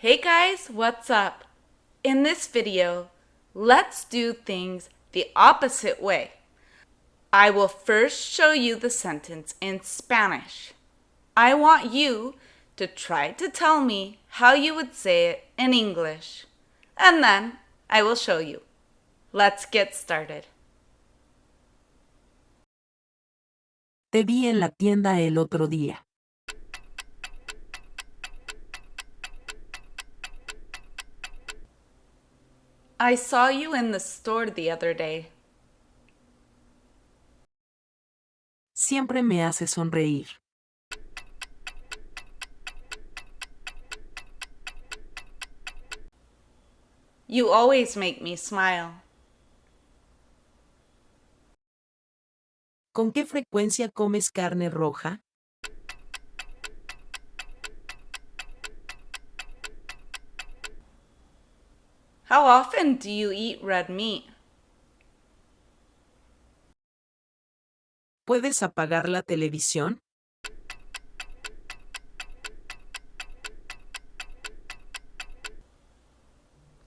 Hey guys, what's up? In this video, let's do things the opposite way. I will first show you the sentence in Spanish. I want you to try to tell me how you would say it in English. And then I will show you. Let's get started. Te vi en la tienda el otro día. I saw you in the store the other day. Siempre me hace sonreír. You always make me smile. ¿Con qué frecuencia comes carne roja? How often do you eat red meat? ¿Puedes apagar la televisión?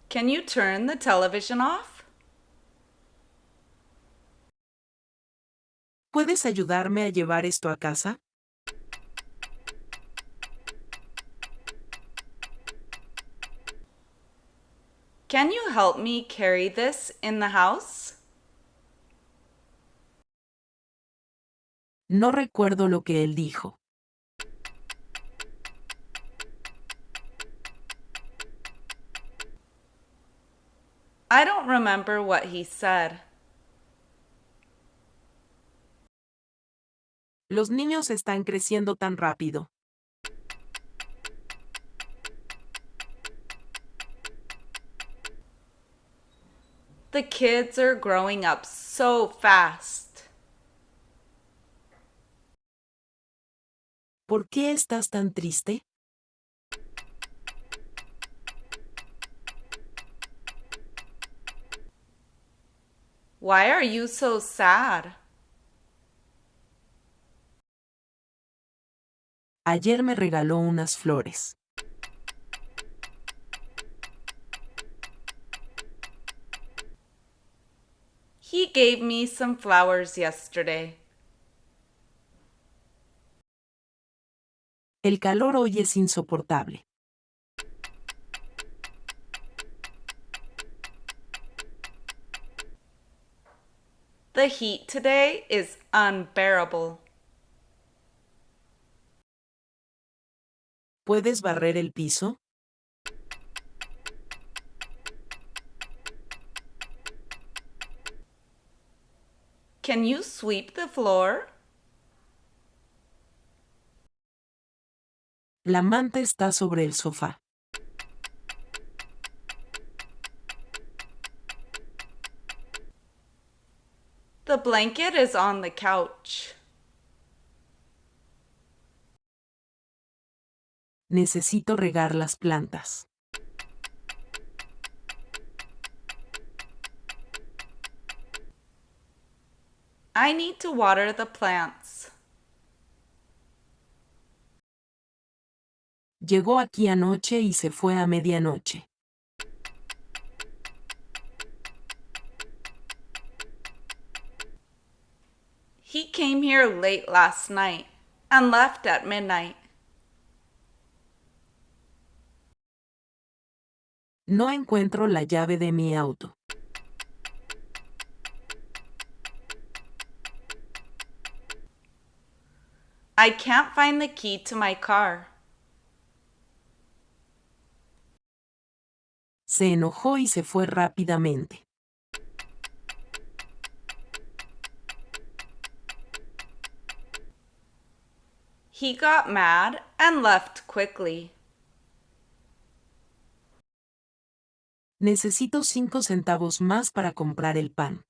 Can you turn the television off? ¿Puedes ayudarme a llevar esto a casa? Can you help me carry this in the house? No recuerdo lo que él dijo. I don't remember what he said. Los niños están creciendo tan rápido. The kids are growing up so fast. ¿Por qué estás tan triste? Why are you so sad? Ayer me regaló unas flores. He gave me some flowers yesterday. El calor hoy es insoportable. The heat today is unbearable. ¿Puedes barrer el piso? Can you sweep the floor? La manta está sobre el sofá. The blanket is on the couch. Necesito regar las plantas. I need to water the plants. Llegó aquí anoche y se fue a medianoche. He came here late last night and left at midnight. No encuentro la llave de mi auto. I can't find the key to my car. Se enojó y se fue rápidamente. He got mad and left quickly. Necesito 5 centavos más para comprar el pan.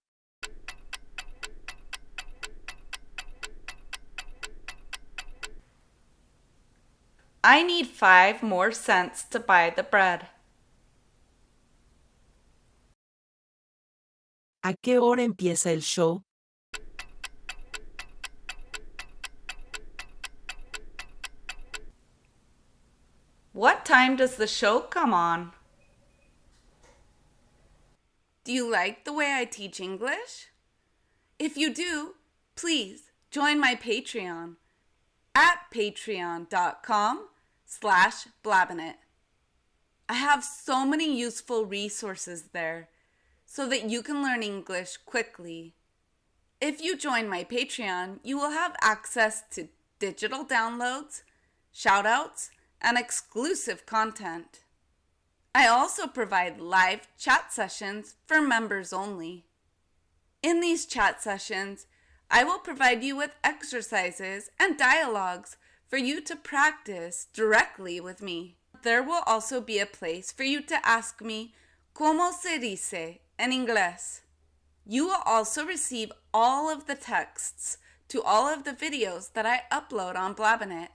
I need 5 more cents to buy the bread. ¿A qué hora empieza el show? What time does the show come on? Do you like the way I teach English? If you do, please join my Patreon at patreon.com/blabinit. I have so many useful resources there so that you can learn English quickly. If you join my Patreon, you will have access to digital downloads, shoutouts, and exclusive content. I also provide live chat sessions for members only. In these chat sessions, I will provide you with exercises and dialogues for you to practice directly with me. There will also be a place for you to ask me ¿Cómo se dice en inglés? You will also receive all of the texts to all of the videos that I upload on Blabinit.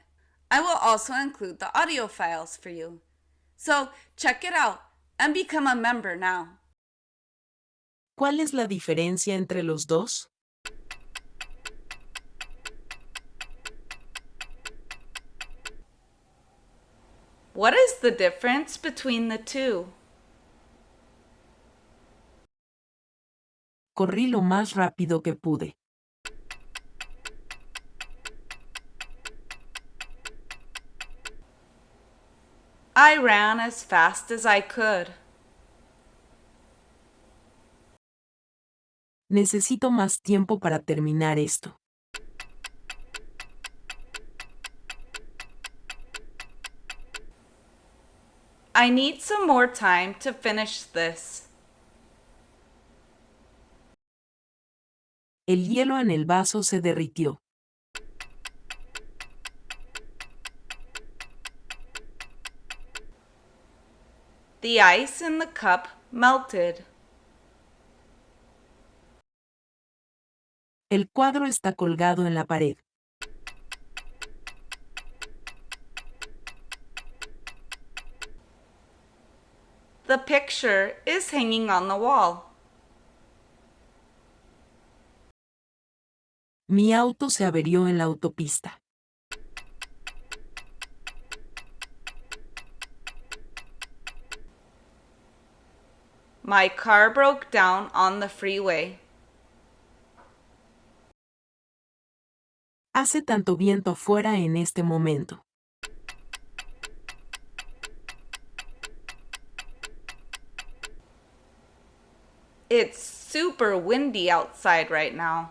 I will also include the audio files for you. So check it out and become a member now. ¿Cuál es la diferencia entre los dos? What is the difference between the two? Corrí lo más rápido que pude. I ran as fast as I could. Necesito más tiempo para terminar esto. I need some more time to finish this. El hielo en el vaso se derritió. The ice in the cup melted. El cuadro está colgado en la pared. The picture is hanging on the wall. Mi auto se averió en la autopista. My car broke down on the freeway. Hace tanto viento afuera en este momento. It's super windy outside right now.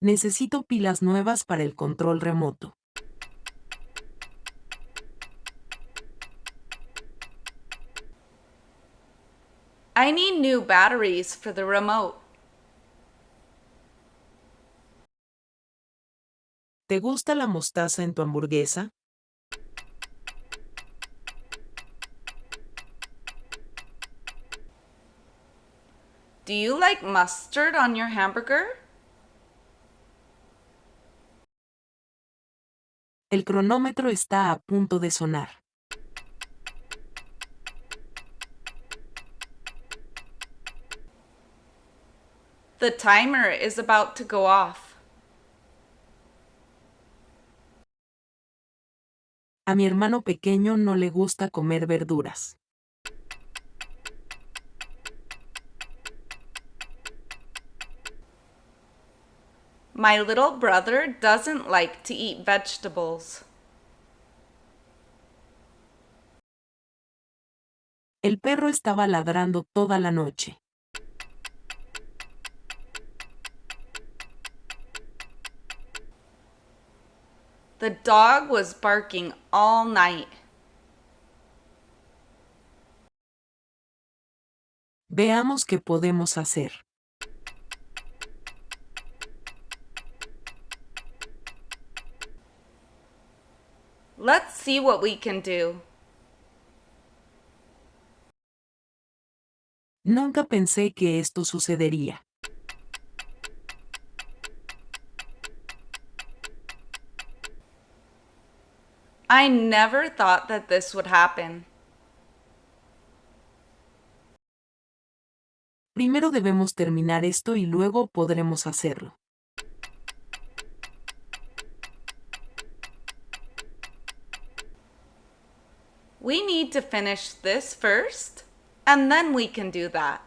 Necesito pilas nuevas para el control remoto. I need new batteries for the remote. ¿Te gusta la mostaza en tu hamburguesa? Do you like mustard on your hamburger? El cronómetro está a punto de sonar. The timer is about to go off. A mi hermano pequeño no le gusta comer verduras. My little brother doesn't like to eat vegetables. El perro estaba ladrando toda la noche. The dog was barking all night. Veamos qué podemos hacer. Let's see what we can do. Nunca pensé que esto sucedería. I never thought that this would happen. Primero debemos terminar esto y luego podremos hacerlo. We need to finish this first, and then we can do that.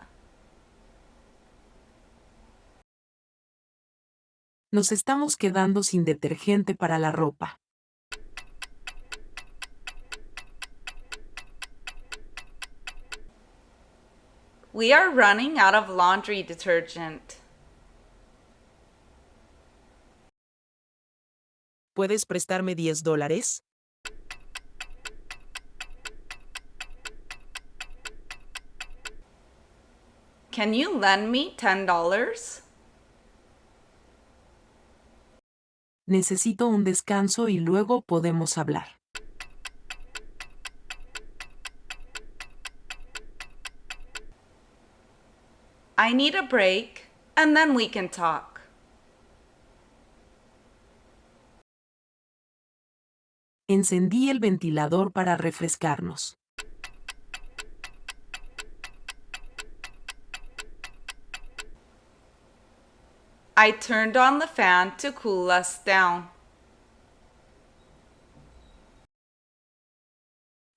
Nos estamos quedando sin detergente para la ropa. We are running out of laundry detergent. ¿Puedes prestarme $10? Can you lend me $10? Necesito un descanso y luego podemos hablar. I need a break, and then we can talk. Encendí el ventilador para refrescarnos. I turned on the fan to cool us down.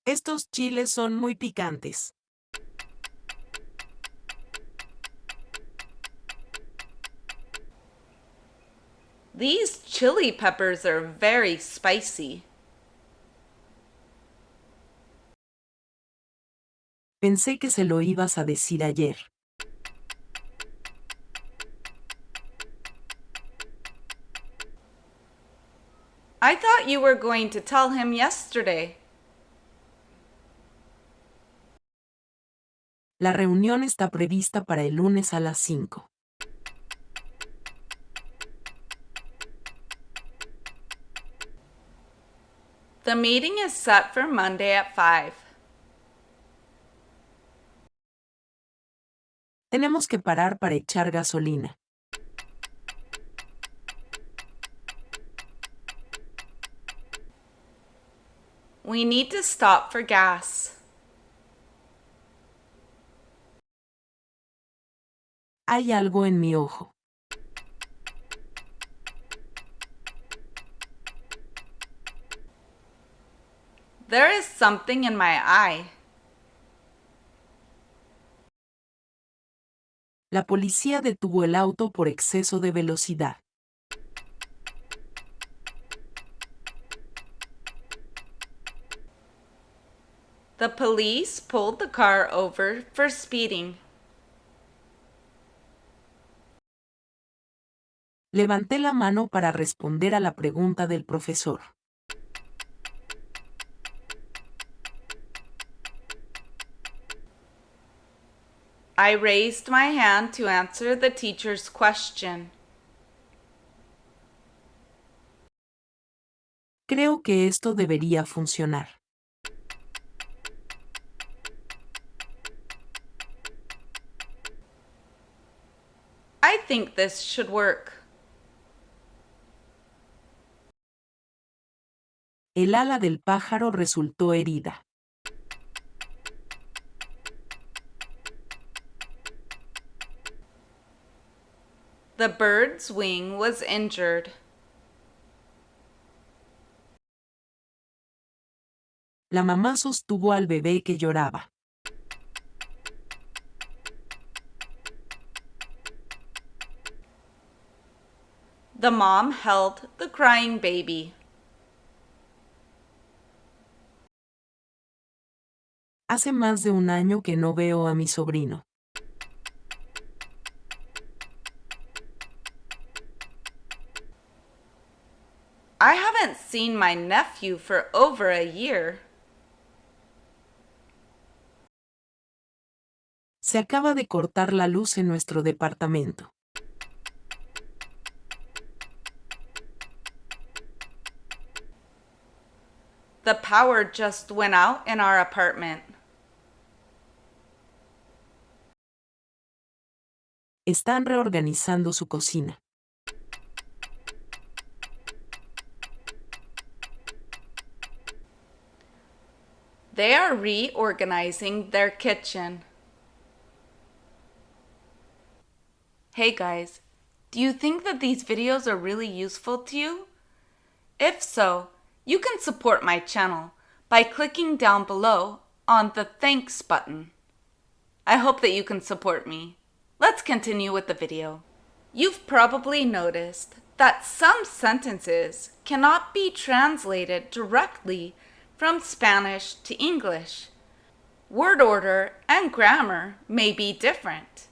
Estos chiles son muy picantes. These chili peppers are very spicy. Pensé que se lo ibas a decir ayer. I thought you were going to tell him yesterday. La reunión está prevista para el lunes a las 5. The meeting is set for Monday at 5. Tenemos que parar para echar gasolina. We need to stop for gas. Hay algo en mi ojo. There is something in my eye. La policía detuvo el auto por exceso de velocidad. The police pulled the car over for speeding. Levanté la mano para responder a la pregunta del profesor. I raised my hand to answer the teacher's question. Creo que esto debería funcionar. I think this should work. El ala del pájaro resultó herida. The bird's wing was injured. La mamá sostuvo al bebé que lloraba. The mom held the crying baby. Hace más de un año que no veo a mi sobrino. I haven't seen my nephew for over a year. Se acaba de cortar la luz en nuestro departamento. The power just went out in our apartment. Están reorganizando su cocina. They are reorganizing their kitchen. Hey guys, do you think that these videos are really useful to you? If so, you can support my channel by clicking down below on the Thanks button. I hope that you can support me. Let's continue with the video. You've probably noticed that some sentences cannot be translated directly from Spanish to English. Word order and grammar may be different,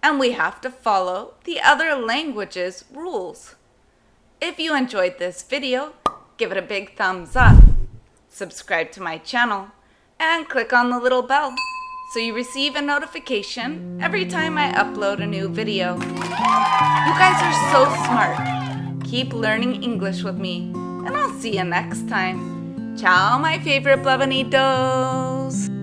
and we have to follow the other language's rules. If you enjoyed this video, give it a big thumbs up, subscribe to my channel, and click on the little bell so you receive a notification every time I upload a new video. You guys are so smart. Keep learning English with me, and I'll see you next time. Ciao, my favorite Blavanitos!